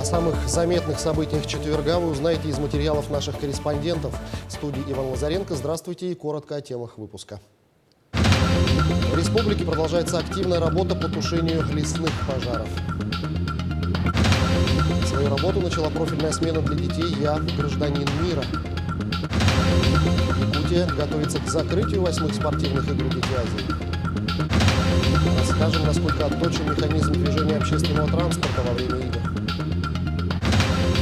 самых заметных событиях четверга вы узнаете из материалов наших корреспондентов. В студии Иван Лазаренко. Здравствуйте и коротко о темах выпуска. В республике продолжается активная работа по тушению лесных пожаров. Свою работу начала профильная смена для детей «Я гражданин мира». Якутия готовится к закрытию 8-х спортивных игр Дети Азии. Расскажем, насколько отточен механизм движения общественного транспорта во время игр.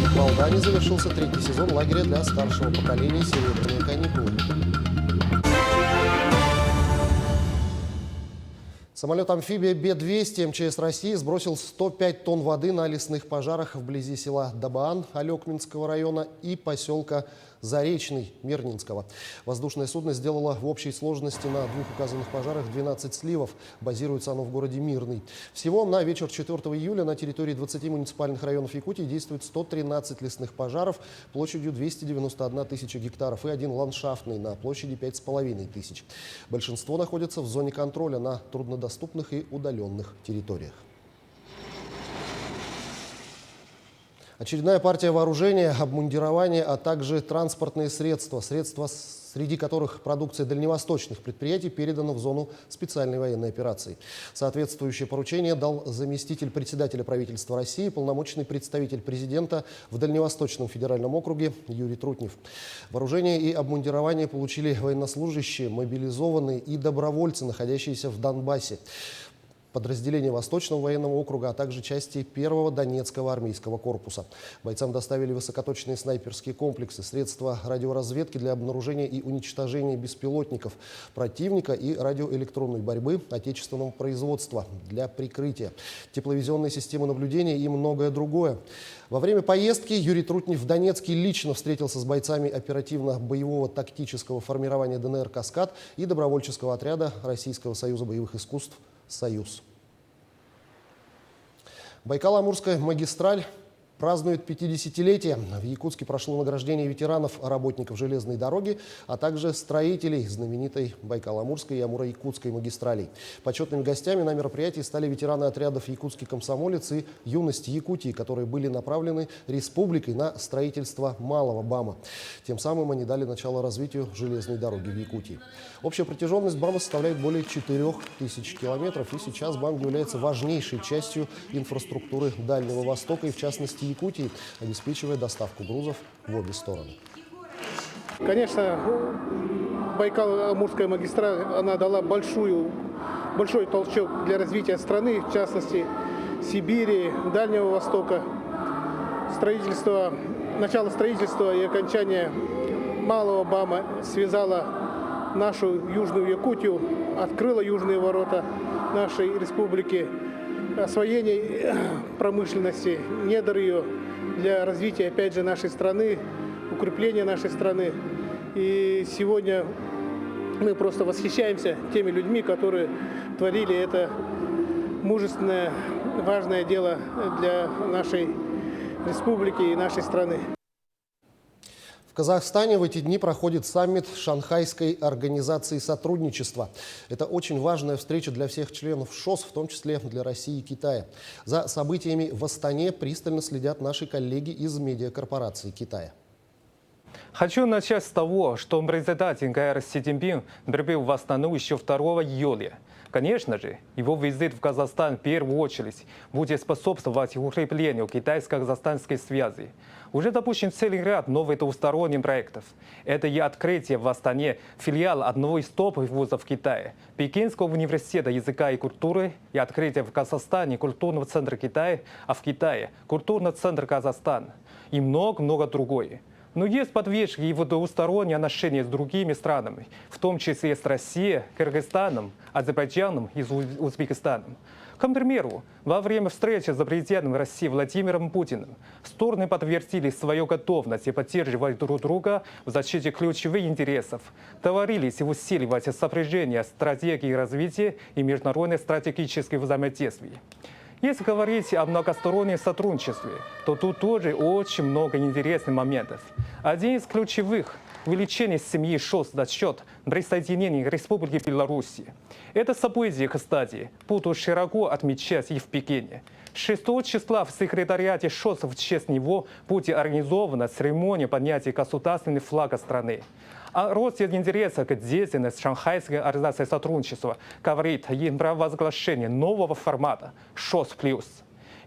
В Молдавии завершился 3-й сезон лагеря для старшего поколения «Серебряные каникулы». Самолет-амфибия Б-200 МЧС России сбросил 105 тонн воды на лесных пожарах вблизи села Дабаан Алекминского района и поселка Заречный Мирнинского. Воздушное судно сделало в общей сложности на 2 указанных пожарах 12 сливов. Базируется оно в городе Мирный. Всего на вечер 4 июля на территории 20 муниципальных районов Якутии действует 113 лесных пожаров площадью 291 тысяча гектаров и 1 ландшафтный на площади 5,5 тысяч. Большинство находится в зоне контроля на труднодоступных и удаленных территориях. Очередная партия вооружения, обмундирования, а также транспортные средства, среди которых продукция дальневосточных предприятий, передана в зону специальной военной операции. Соответствующее поручение дал заместитель председателя правительства России, полномочный представитель президента в Дальневосточном федеральном округе Юрий Трутнев. Вооружение и обмундирование получили военнослужащие, мобилизованные и добровольцы, находящиеся в Донбассе, подразделения Восточного военного округа, а также части 1-го Донецкого армейского корпуса. Бойцам доставили высокоточные снайперские комплексы, средства радиоразведки для обнаружения и уничтожения беспилотников противника и радиоэлектронной борьбы отечественного производства для прикрытия, тепловизионные системы наблюдения и многое другое. Во время поездки Юрий Трутнев в Донецке лично встретился с бойцами оперативно-боевого тактического формирования ДНР «Каскад» и добровольческого отряда Российского союза боевых искусств «Союз». Байкало-Амурская магистраль празднует 50-летие. В Якутске прошло награждение ветеранов, работников железной дороги, а также строителей знаменитой Байкало-Амурской и Амуро-Якутской магистралей. Почетными гостями на мероприятии стали ветераны отрядов «Якутский комсомолец» и «Юность Якутии», которые были направлены республикой на строительство малого БАМа. Тем самым они дали начало развитию железной дороги в Якутии. Общая протяженность БАМа составляет более 4000 километров, и сейчас БАМ является важнейшей частью инфраструктуры Дальнего Востока и, в частности, Якутии, обеспечивая доставку грузов в обе стороны. Конечно, Байкало-Амурская магистраль, она дала большой толчок для развития страны, в частности, Сибири, Дальнего Востока. Начало строительства и окончание малого БАМа связало нашу Южную Якутию, открыло южные ворота нашей республики. Освоение промышленности, недр ее для развития, опять же, нашей страны, укрепления нашей страны. И сегодня мы просто восхищаемся теми людьми, которые творили это мужественное, важное дело для нашей республики и нашей страны. В Казахстане в эти дни проходит саммит Шанхайской организации сотрудничества. Это очень важная встреча для всех членов ШОС, в том числе для России и Китая. За событиями в Астане пристально следят наши коллеги из медиакорпорации Китая. Хочу начать с того, что президент КНР Си Цзиньпин прибыл в Астану еще 2 июля. Конечно же, его визит в Казахстан в первую очередь будет способствовать укреплению китайско-казахстанской связи. Уже допущен целый ряд новых двусторонних проектов. Это и открытие в Астане филиала одного из топовых вузов Китая, Пекинского университета языка и культуры, и открытие в Казахстане культурного центра Китая, а в Китае культурный центр Казахстан и много-много другое. Но есть подвижки и в двусторонние отношения с другими странами, в том числе с Россией, Кыргызстаном, Азербайджаном и Узбекистаном. К примеру, во время встречи с президентом России Владимиром Путиным стороны подтвердили свою готовность поддерживать друг друга в защите ключевых интересов, договорились усиливать сопряжение стратегии развития и международных стратегических взаимодействий. Если говорить о многостороннем сотрудничестве, то тут тоже очень много интересных моментов. Один из ключевых увеличение семьи ШОС за счет присоединения Республики Беларусь. Это событие, кстати, будут широко отмечать и в Пекине. 6 числа в секретариате ШОС в честь него будет организована церемония поднятия государственного флага страны. О росте интереса к деятельности Шанхайской организации сотрудничества говорит и провозглашение нового формата ШОС+.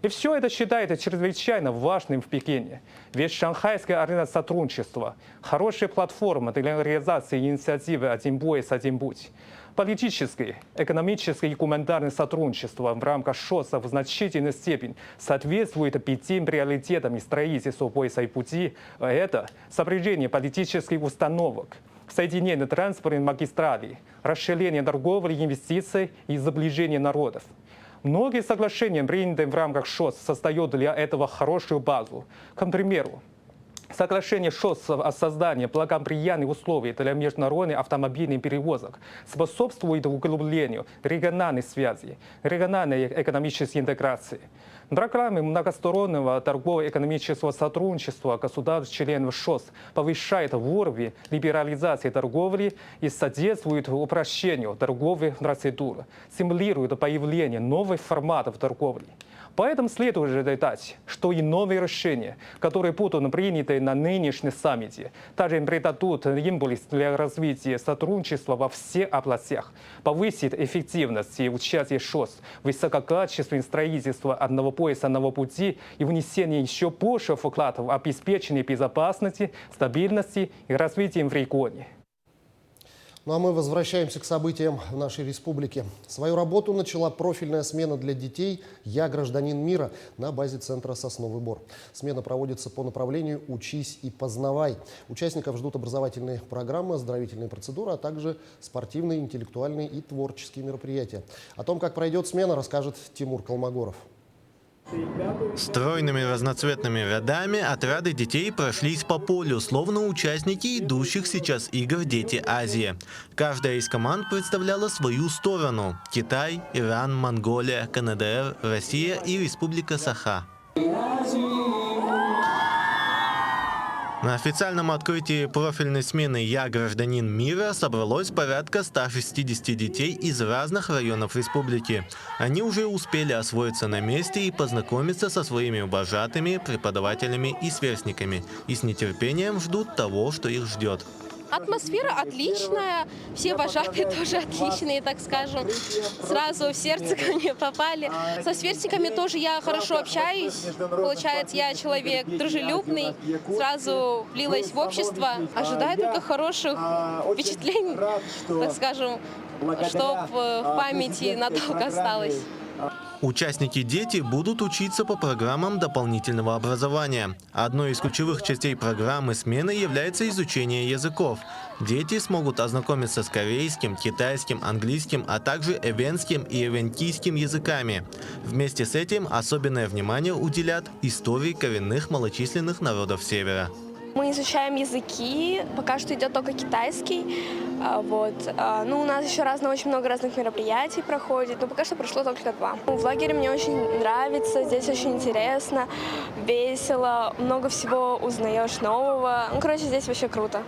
И все это считается чрезвычайно важным в Пекине. Ведь Шанхайская организация сотрудничества – хорошая платформа для реализации инициативы «Один пояс, один путь». Политическое, экономическое и гуманитарное сотрудничество в рамках ШОС в значительной степени соответствует 5 приоритетам строительства пояса и пути. Это сопряжение политических установок, соединение транспортных магистралей, расширение торговли, инвестиций и сближение народов. Многие соглашения, принятые в рамках ШОС, создают для этого хорошую базу. К примеру, соглашение ШОС о создании благоприятных условий для международных автомобильных перевозок способствует углублению региональной связи, региональной экономической интеграции. Программы многостороннего торгово-экономического сотрудничества государств-членов ШОС повышают уровень либерализации торговли и содействуют упрощению торговых процедур, стимулируют появление новых форматов торговли. Поэтому следует ожидать, что и новые решения, которые будут приняты на нынешнем саммите, также придадут импульс для развития сотрудничества во всех областях, повысит эффективность и участие ШОС в высококачественном строительстве одного пояса, одного пути и внесение еще больше вкладов в обеспечение безопасности, стабильности и развития в регионе. Ну а мы возвращаемся к событиям в нашей республике. Свою работу начала профильная смена для детей «Я гражданин мира» на базе центра «Сосновый Бор». Смена проводится по направлению «Учись и познавай». Участников ждут образовательные программы, оздоровительные процедуры, а также спортивные, интеллектуальные и творческие мероприятия. О том, как пройдет смена, расскажет Тимур Колмогоров. Стройными разноцветными рядами отряды детей прошлись по полю, словно участники идущих сейчас игр «Дети Азии». Каждая из команд представляла свою сторону – Китай, Иран, Монголия, КНДР, Россия и Республика Саха. На официальном открытии профильной смены «Я гражданин мира» собралось порядка 160 детей из разных районов республики. Они уже успели освоиться на месте и познакомиться со своими вожатыми, преподавателями и сверстниками. И с нетерпением ждут того, что их ждет. Атмосфера отличная, все вожатые тоже отличные, так скажем. Сразу в сердце ко мне попали. Со сверстниками тоже я хорошо общаюсь. Получается, я человек дружелюбный, сразу влилась в общество. Ожидаю только хороших впечатлений, так скажем, чтобы в памяти надолго осталось. Участники-дети будут учиться по программам дополнительного образования. Одной из ключевых частей программы смены является изучение языков. Дети смогут ознакомиться с корейским, китайским, английским, а также эвенским и эвентийским языками. Вместе с этим особенное внимание уделят истории коренных малочисленных народов Севера. Мы изучаем языки, пока что идет только китайский. Ну, у нас еще очень много разных мероприятий проходит, но пока что прошло только 2. В лагере мне очень нравится, здесь очень интересно, весело, много всего узнаешь нового. Ну, короче, здесь вообще круто.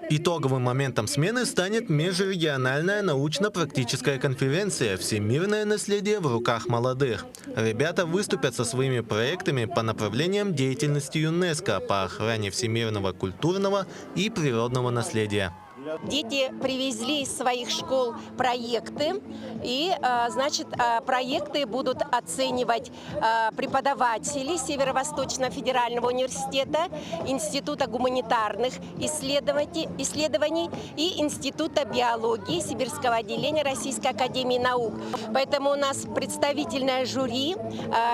Итоговым моментом смены станет межрегиональная научно-практическая конференция «Всемирное наследие в руках молодых». Ребята выступят со своими проектами по направлениям деятельности ЮНЕСКО по охране всемирного культурного и природного наследия. Дети привезли из своих школ проекты, и, значит, проекты будут оценивать преподаватели Северо-Восточного федерального университета, Института гуманитарных исследований и Института биологии Сибирского отделения Российской академии наук. Поэтому у нас представительное жюри,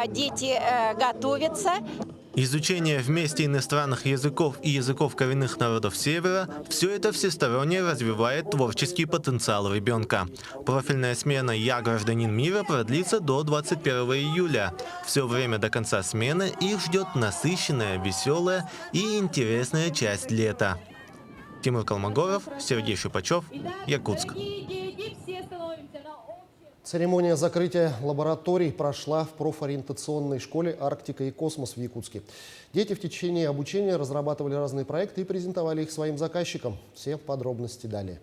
дети готовятся. Изучение вместе иностранных языков и языков коренных народов Севера – все это всесторонне развивает творческий потенциал ребенка. Профильная смена «Я гражданин мира» продлится до 21 июля. Все время до конца смены их ждет насыщенная, веселая и интересная часть лета. Тимур Колмогоров, Сергей Шипачев, Якутск. Церемония закрытия лабораторий прошла в профориентационной школе «Арктика и космос» в Якутске. Дети в течение обучения разрабатывали разные проекты и презентовали их своим заказчикам. Все подробности далее.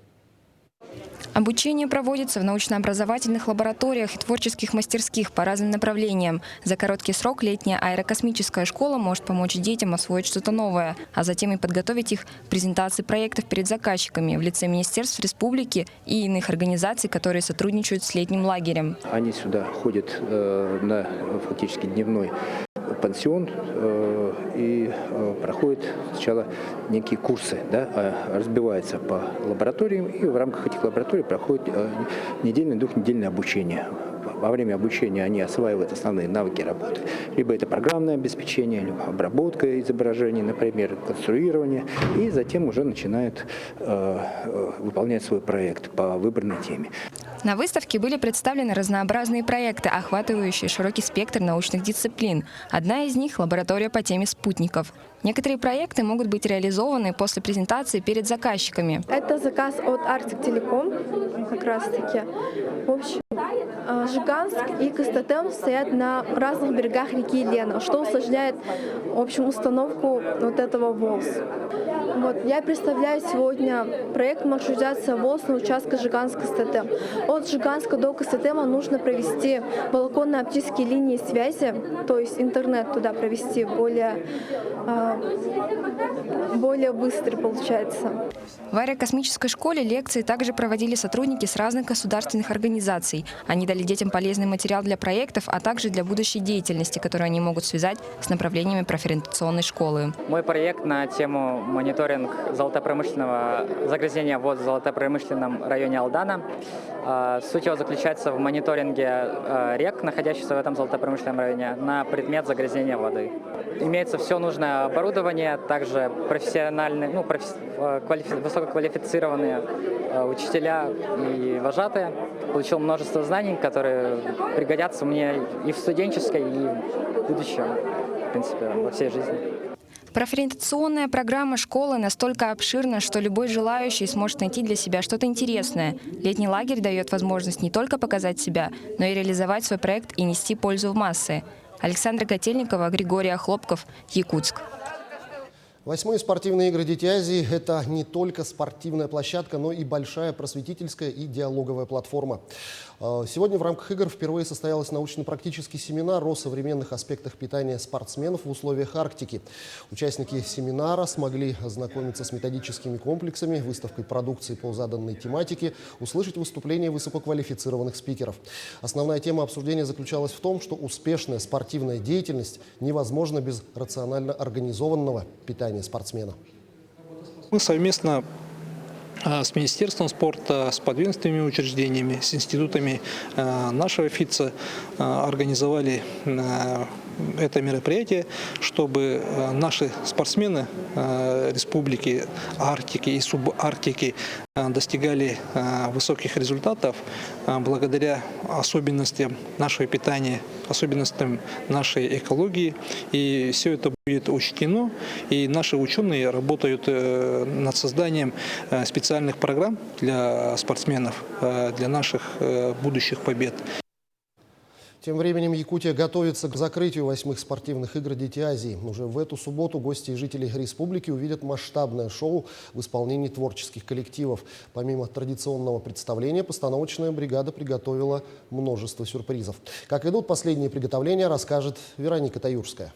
Обучение проводится в научно-образовательных лабораториях и творческих мастерских по разным направлениям. За короткий срок летняя аэрокосмическая школа может помочь детям освоить что-то новое, а затем и подготовить их к презентации проектов перед заказчиками в лице министерств республики и иных организаций, которые сотрудничают с летним лагерем. Они сюда ходят на фактически дневной пансион и проходят сначала некие курсы, разбиваются по лабораториям, и в рамках этих лабораторий проходит недельное, двухнедельное обучение. Во время обучения они осваивают основные навыки работы. Либо это программное обеспечение, либо обработка изображений, например, конструирование, и затем уже начинают выполнять свой проект по выбранной теме. На выставке были представлены разнообразные проекты, охватывающие широкий спектр научных дисциплин. Одна из них – лаборатория по теме спутников. Некоторые проекты могут быть реализованы после презентации перед заказчиками. Это заказ от Arctic Telecom, как раз таки. В общем, Жиганск и Кастетем стоят на разных берегах реки Лена, что усложняет, в общем, установку вот этого ВОС. Я представляю сегодня проект маршрутизация ВОС на участке Жиганск-Кастетем. От Жиганска до Кастетема нужно провести волоконно-оптические линии связи, то есть интернет туда провести более быстро получается. В аэрокосмической школе лекции также проводили сотрудники с разных государственных организаций. Они дали детям полезный материал для проектов, а также для будущей деятельности, которую они могут связать с направлениями профориентационной школы. Мой проект на тему мониторинг золотопромышленного загрязнения вод в золотопромышленном районе Алдана. Суть его заключается в мониторинге рек, находящихся в этом золотопромышленном районе, на предмет загрязнения воды. Имеется все нужное оборудование, также профессиональные, высококвалифицированные учителя и вожатые. Получил множество знаний, которые пригодятся мне и в студенческой, и в будущем, в принципе, во всей жизни. Профориентационная программа школы настолько обширна, что любой желающий сможет найти для себя что-то интересное. Летний лагерь дает возможность не только показать себя, но и реализовать свой проект и нести пользу в массы. Александра Котельникова, Григорий Охлопков, Якутск. 8-е спортивные игры «Дети Азии» – это не только спортивная площадка, но и большая просветительская и диалоговая платформа. Сегодня в рамках игр впервые состоялся научно-практический семинар о современных аспектах питания спортсменов в условиях Арктики. Участники семинара смогли ознакомиться с методическими комплексами, выставкой продукции по заданной тематике, услышать выступления высококвалифицированных спикеров. Основная тема обсуждения заключалась в том, что успешная спортивная деятельность невозможна без рационально организованного питания спортсмена. Мы совместно с Министерством спорта, с подведомственными учреждениями, с институтами нашего ФИЦа организовали это мероприятие, чтобы наши спортсмены республики Арктики и субарктики достигали высоких результатов благодаря особенностям нашего питания, особенностям нашей экологии. И все это будет учтено, и наши ученые работают над созданием специальных программ для спортсменов, для наших будущих побед. Тем временем Якутия готовится к закрытию 8-х спортивных игр «Дети Азии». Уже в эту субботу гости и жители республики увидят масштабное шоу в исполнении творческих коллективов. Помимо традиционного представления, постановочная бригада приготовила множество сюрпризов. Как идут последние приготовления, расскажет Вероника Таюрская.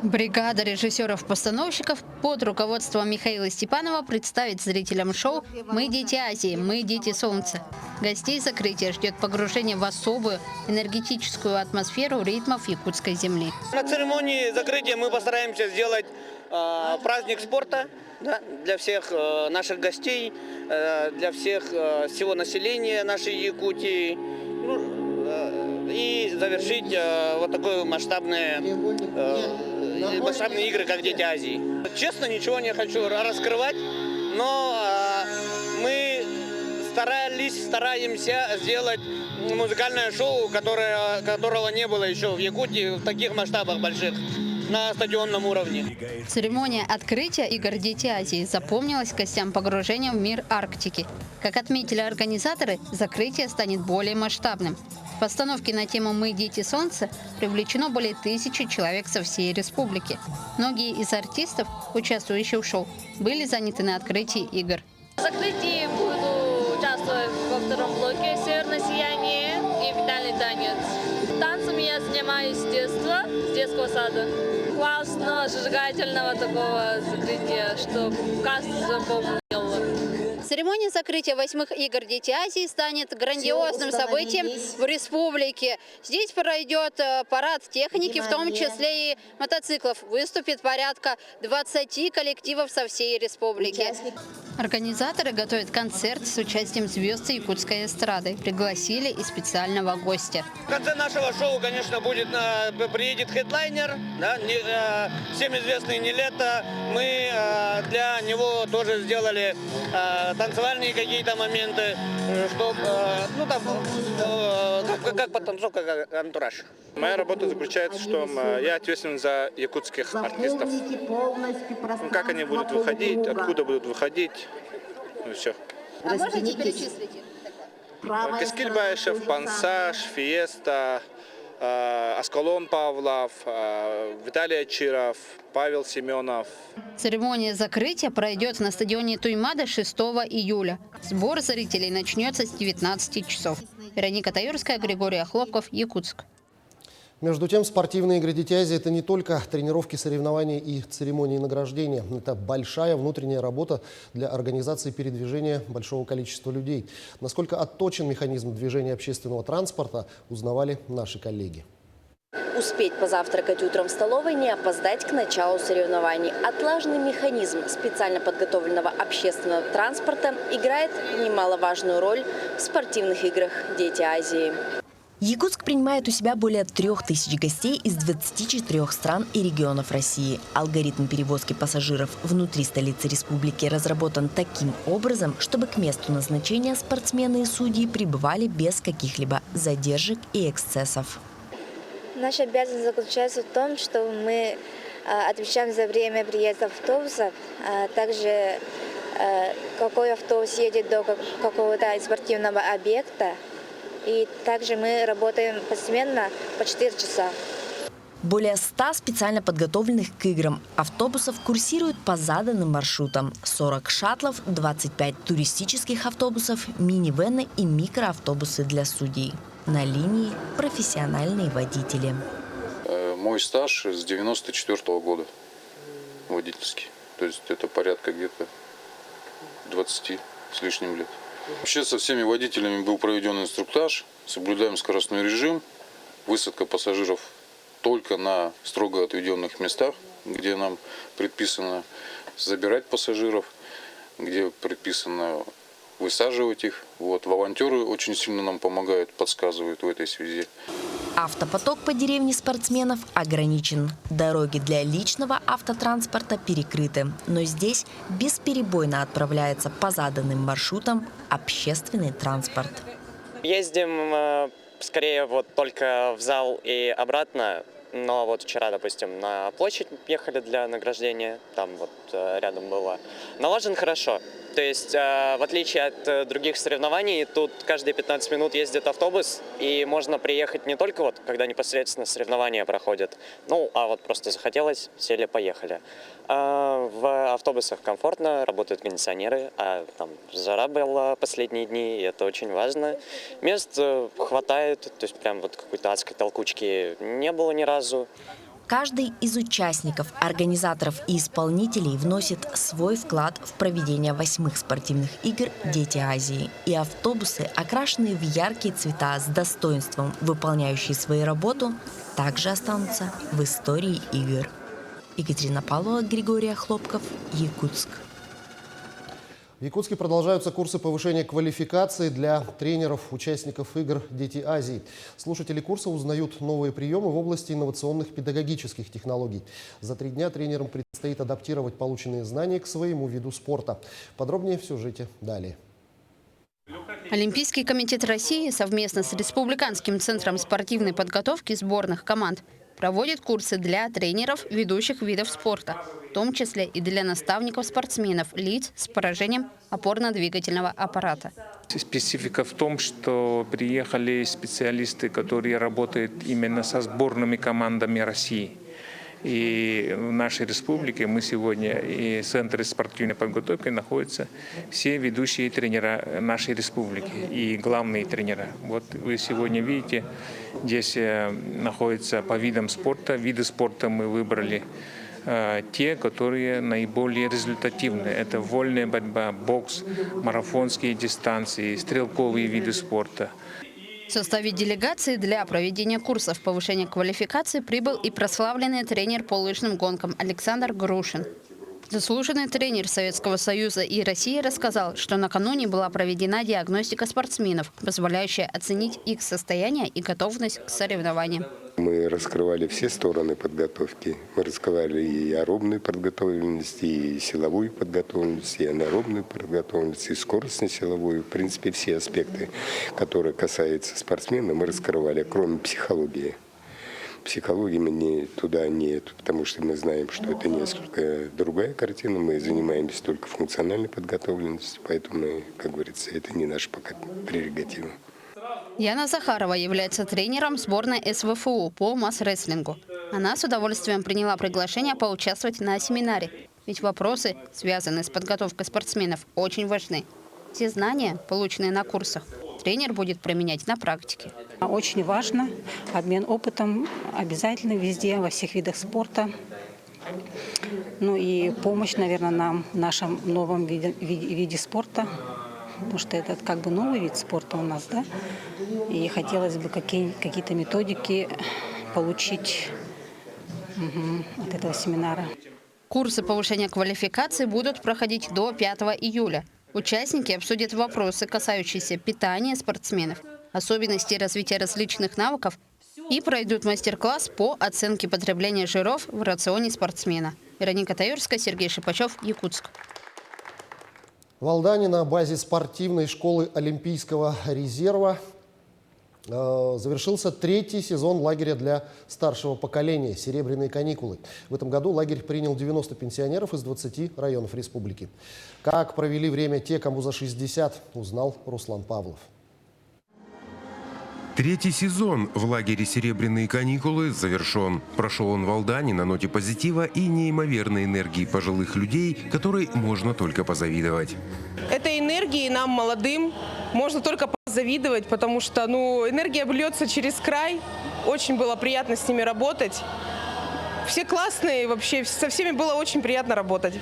Бригада режиссеров-постановщиков под руководством Михаила Степанова представит зрителям шоу «Мы дети Азии, мы дети Солнца». Гостей закрытия ждет погружение в особую энергетическую атмосферу ритмов якутской земли. На церемонии закрытия мы постараемся сделать праздник спорта, для всех наших гостей, для всего населения нашей Якутии. И завершить вот такой масштабные игры, как «Дети Азии». Честно, ничего не хочу раскрывать, но мы стараемся сделать музыкальное шоу, которого не было еще в Якутии в таких масштабах больших. на стадионном уровне. Церемония открытия игр «Дети Азии» запомнилась гостям погружением в мир Арктики. Как отметили организаторы, закрытие станет более масштабным. В постановке на тему «Мы – дети Солнца» привлечено более 1000 человек со всей республики. Многие из артистов, участвующих в шоу, были заняты на открытии игр. В закрытии буду участвовать во втором блоке «Северное сияние» и финальный танец. Танцем я занимаюсь с детства, с детского сада. Классного, зажигательного такого закрытия, что каждый запомнил. Церемония закрытия 8-х игр «Дети Азии» станет грандиозным событием в республике. Здесь пройдет парад техники, в том числе и мотоциклов. Выступит порядка 20 коллективов со всей республики. Организаторы готовят концерт с участием звезд якутской эстрады. Пригласили и специального гостя. В конце нашего шоу, конечно, приедет хедлайнер, да, всем известный «Нилетто». Мы для него тоже сделали танцевальные какие-то моменты, чтобы, как потанцовка, как антураж. Моя работа заключается в том, я ответственен за якутских артистов. Как они будут выходить, откуда будут выходить, ну все. А можете перечислить? Кескиль Баишев, Пансаж, Фиеста, Аскалон Павлов, Виталий Ачиров, Павел Семенов. Церемония закрытия пройдет на стадионе Туймада 6 июля. Сбор зрителей начнется с 19 часов. Вероника Таюрская, Григорий Хлопков, Якутск. Между тем, спортивные игры «Дети Азии» – это не только тренировки, соревнования и церемонии награждения. Это большая внутренняя работа для организации передвижения большого количества людей. Насколько отточен механизм движения общественного транспорта, узнавали наши коллеги. Успеть позавтракать утром в столовой, не опоздать к началу соревнований. Отлаженный механизм специально подготовленного общественного транспорта играет немаловажную роль в спортивных играх «Дети Азии». Якутск принимает у себя более 3000 гостей из 24 стран и регионов России. Алгоритм перевозки пассажиров внутри столицы республики разработан таким образом, чтобы к месту назначения спортсмены и судьи прибывали без каких-либо задержек и эксцессов. Наша обязанность заключается в том, что мы отвечаем за время приезда автобусов, также какой автобус едет до какого-то спортивного объекта. И также мы работаем посменно по 4 часа. Более 100 специально подготовленных к играм автобусов курсируют по заданным маршрутам. 40 шаттлов, 25 туристических автобусов, мини-вены и микроавтобусы для судей. На линии профессиональные водители. Мой стаж с 94 года водительский. То есть это порядка где-то 20 с лишним лет. Вообще со всеми водителями был проведен инструктаж, соблюдаем скоростной режим, высадка пассажиров только на строго отведенных местах, где нам предписано забирать пассажиров, где предписано высаживать их. Волонтеры очень сильно нам помогают, подсказывают в этой связи. Автопоток по деревне спортсменов ограничен. Дороги для личного автотранспорта перекрыты. Но здесь бесперебойно отправляется по заданным маршрутам общественный транспорт. Ездим скорее только в зал и обратно. Но вчера, допустим, на площадь ехали для награждения, там рядом было. Налажен хорошо. То есть, в отличие от других соревнований, тут каждые 15 минут ездит автобус, и можно приехать не только когда непосредственно соревнования проходят, просто захотелось, сели, поехали. В автобусах комфортно, работают кондиционеры, а там жара была последние дни, и это очень важно. Мест хватает, то есть прям какой-то адской толкучки не было ни разу. Каждый из участников, организаторов и исполнителей вносит свой вклад в проведение 8-х спортивных игр «Дети Азии». И автобусы, окрашенные в яркие цвета с достоинством, выполняющие свою работу, также останутся в истории игр. Екатерина Павлова, Григорий Хлопков, Якутск. В Якутске продолжаются курсы повышения квалификации для тренеров, участников игр «Дети Азии». Слушатели курса узнают новые приемы в области инновационных педагогических технологий. За 3 дня тренерам предстоит адаптировать полученные знания к своему виду спорта. Подробнее в сюжете далее. Олимпийский комитет России совместно с Республиканским центром спортивной подготовки сборных команд Проводит курсы для тренеров ведущих видов спорта, в том числе и для наставников-спортсменов, лиц с поражением опорно-двигательного аппарата. Специфика в том, что приехали специалисты, которые работают именно со сборными командами России. И в нашей республике мы сегодня и в Центре спортивной подготовки находятся все ведущие тренера нашей республики и главные тренера. Вот вы сегодня видите, здесь находятся по видам спорта. Виды спорта мы выбрали те, которые наиболее результативны. Это вольная борьба, бокс, марафонские дистанции, стрелковые виды спорта. В составе делегации для проведения курсов повышения квалификации прибыл и прославленный тренер по лыжным гонкам Александр Грушин. Заслуженный тренер Советского Союза и России рассказал, что накануне была проведена диагностика спортсменов, позволяющая оценить их состояние и готовность к соревнованиям. Мы раскрывали все стороны подготовки. Мы раскрывали и аэробную подготовленность, и силовую подготовленность, и анаэробную подготовленность, и скоростно-силовую. В принципе, все аспекты, которые касаются спортсмена, мы раскрывали, кроме психологии. Психологии мы туда нет, потому что мы знаем, что это несколько другая картина. Мы занимаемся только функциональной подготовленностью, поэтому, как говорится, это не наша пока прерогатива. Яна Захарова является тренером сборной СВФУ по масс-рестлингу. Она с удовольствием приняла приглашение поучаствовать на семинаре. Ведь вопросы, связанные с подготовкой спортсменов, очень важны. Все знания, полученные на курсах, тренер будет применять на практике. Очень важно. Обмен опытом обязательно везде, во всех видах спорта. Ну и помощь, наверное, нам в нашем новом виде спорта. Потому что это как бы новый вид спорта у нас, да? И хотелось бы какие-то методики получить от этого семинара. Курсы повышения квалификации будут проходить до 5 июля. Участники обсудят вопросы, касающиеся питания спортсменов, особенностей развития различных навыков и пройдут мастер-класс по оценке потребления жиров в рационе спортсмена. Вероника Таюрская, Сергей Шипачев, Якутск. В Алдане на базе спортивной школы Олимпийского резерва завершился 3-й сезон лагеря для старшего поколения «Серебряные каникулы». В этом году лагерь принял 90 пенсионеров из 20 районов республики. Как провели время те, кому за 60, узнал Руслан Павлов. 3-й сезон в лагере «Серебряные каникулы» завершен. Прошел он в Алдане на ноте позитива и неимоверной энергии пожилых людей, которой можно только позавидовать. Этой энергии нам, молодым, можно только позавидовать, потому что энергия льется через край. Очень было приятно с ними работать. Все классные, вообще со всеми было очень приятно работать.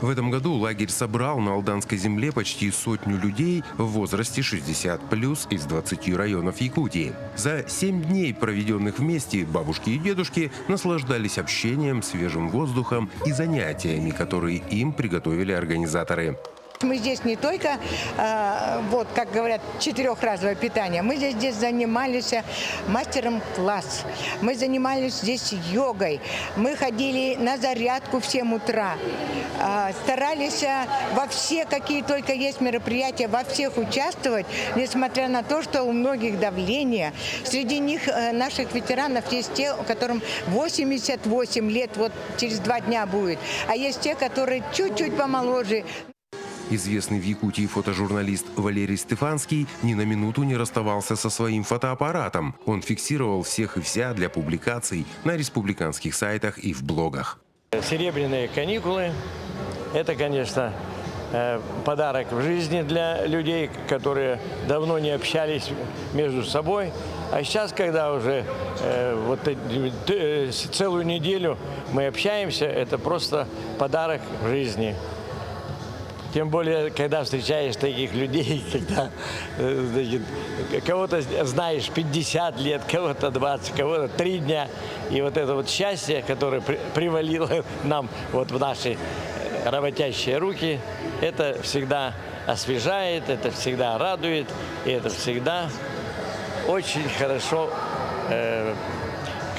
В этом году лагерь собрал на алданской земле почти 100 людей в возрасте 60+ из 20 районов Якутии. За 7 дней, проведенных вместе, бабушки и дедушки наслаждались общением, свежим воздухом и занятиями, которые им приготовили организаторы. Мы здесь не только, как говорят, 4-разовое питание. Мы здесь занимались мастером-класс. Мы занимались здесь йогой. Мы ходили на зарядку в 7 утра. Старались во все, какие только есть мероприятия, во всех участвовать, несмотря на то, что у многих давление. Среди них наших ветеранов есть те, которым 88 лет, вот через 2 дня будет. А есть те, которые чуть-чуть помоложе. Известный в Якутии фотожурналист Валерий Стефанский ни на минуту не расставался со своим фотоаппаратом. Он фиксировал всех и вся для публикаций на республиканских сайтах и в блогах. Серебряные каникулы – это, конечно, подарок в жизни для людей, которые давно не общались между собой. А сейчас, когда уже целую неделю мы общаемся, это просто подарок в жизни. Тем более, когда встречаешь таких людей, когда кого-то знаешь 50 лет, кого-то 20, кого-то 3 дня. И вот это вот счастье, которое привалило нам в наши работящие руки, это всегда освежает, это всегда радует, и это всегда очень хорошо,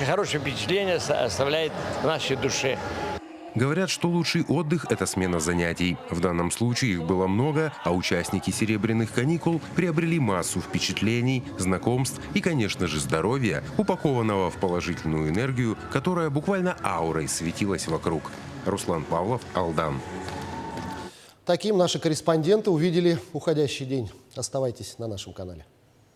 хорошее впечатление оставляет в нашей душе. Говорят, что лучший отдых – это смена занятий. В данном случае их было много, а участники «Серебряных каникул» приобрели массу впечатлений, знакомств и, конечно же, здоровья, упакованного в положительную энергию, которая буквально аурой светилась вокруг. Руслан Павлов, Алдан. Таким наши корреспонденты увидели уходящий день. Оставайтесь на нашем канале.